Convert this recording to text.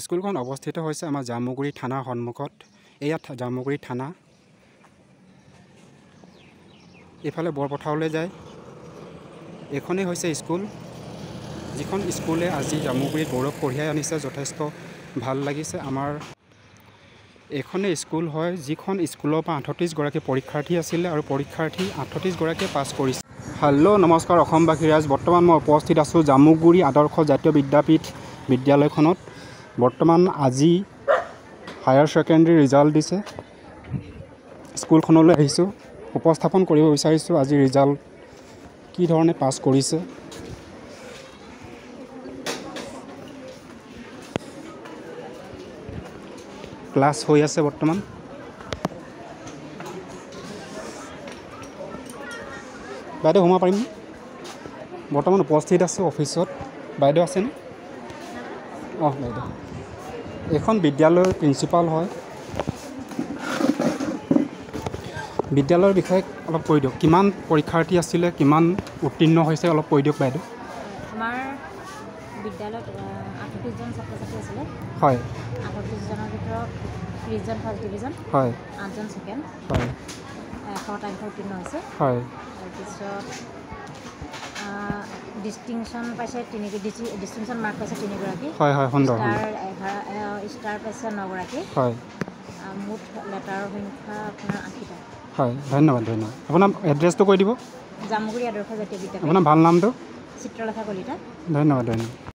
স্কুলখন অৱস্থিত হৈছে আমাৰ জামুগুৰি থানাৰ সন্মুখত। এয়া জামুগুৰি থানা। এইফালে বৰপথাৰলৈ যায়। এইখনেই হৈছে স্কুল, যিখন স্কুলে আজি জামুগুৰিত গৌৰৱ কঢ়িয়াই আনিছে। যথেষ্ট ভাল লাগিছে আমাৰ। এইখনেই স্কুল হয়, যিখন স্কুলৰ পৰা 38গৰাকী পৰীক্ষাৰ্থী আছিলে আৰু পৰীক্ষাৰ্থী 38গৰাকীয়ে পাছ কৰিছে। হেল্ল' নমস্কাৰ অসমবাসী ৰাইজ। বৰ্তমান মই উপস্থিত আছোঁ জামুগুৰি আদৰ্শ জাতীয় বিদ্যাপীঠ বিদ্যালয়খনত। বৰ্তমান আজি হায়াৰ ছেকেণ্ডেৰী ৰিজাল্ট দিছে। স্কুলখনলৈ আহিছোঁ, উপস্থাপন কৰিব বিচাৰিছোঁ আজি ৰিজাল্ট কি ধৰণে পাছ কৰিছে। ক্লাছ হৈ আছে বৰ্তমান। বাইদেউ সোমাব পাৰিম? বৰ্তমান উপস্থিত আছোঁ অফিচত। বাইদেউ আছেনে? অঁ বাইদেউ, এইখন বিদ্যালয়ৰ প্ৰিন্সিপাল হয়। বিদ্যালয়ৰ বিষয়ে অলপ কৈ দিয়ক। কিমান পৰীক্ষাৰ্থী আছিলে, কিমান উত্তীৰ্ণ হৈছে অলপ কৈ দিয়ক বাইদেউ। আমাৰ বিদ্যালয়ত 38জন ছাত্ৰ ছাত্ৰী আছিলে। হয়। 38জনৰ ভিতৰত 30জন ফাৰ্ষ্ট ডিভিজন, হয়। 8জন ছেকেণ্ড, হয়। 100% উত্তীৰ্ণ হৈছে। হয়। তাৰপিছত ডিষ্টিংশ্যন পাইছে ডিষ্টিংশ্যন মাৰ্ক পাইছে 3গৰাকী। হয় হয়, সুন্দৰ। ষ্টাৰ পাইছে 9গৰাকী। হয়। মুঠ লেটাৰৰ সংখ্যা আপোনাৰ 80টা। হয়, ধন্যবাদ ধন্যবাদ। আপোনাৰ এড্ৰেছটো কৈ দিব। জামুগুৰি আদৰ্শ জাতীয় বিদ্যালয়। আপোনাৰ ভাল নামটো? চিত্ৰলেখা কলিতা। ধন্যবাদ ধন্যবাদ।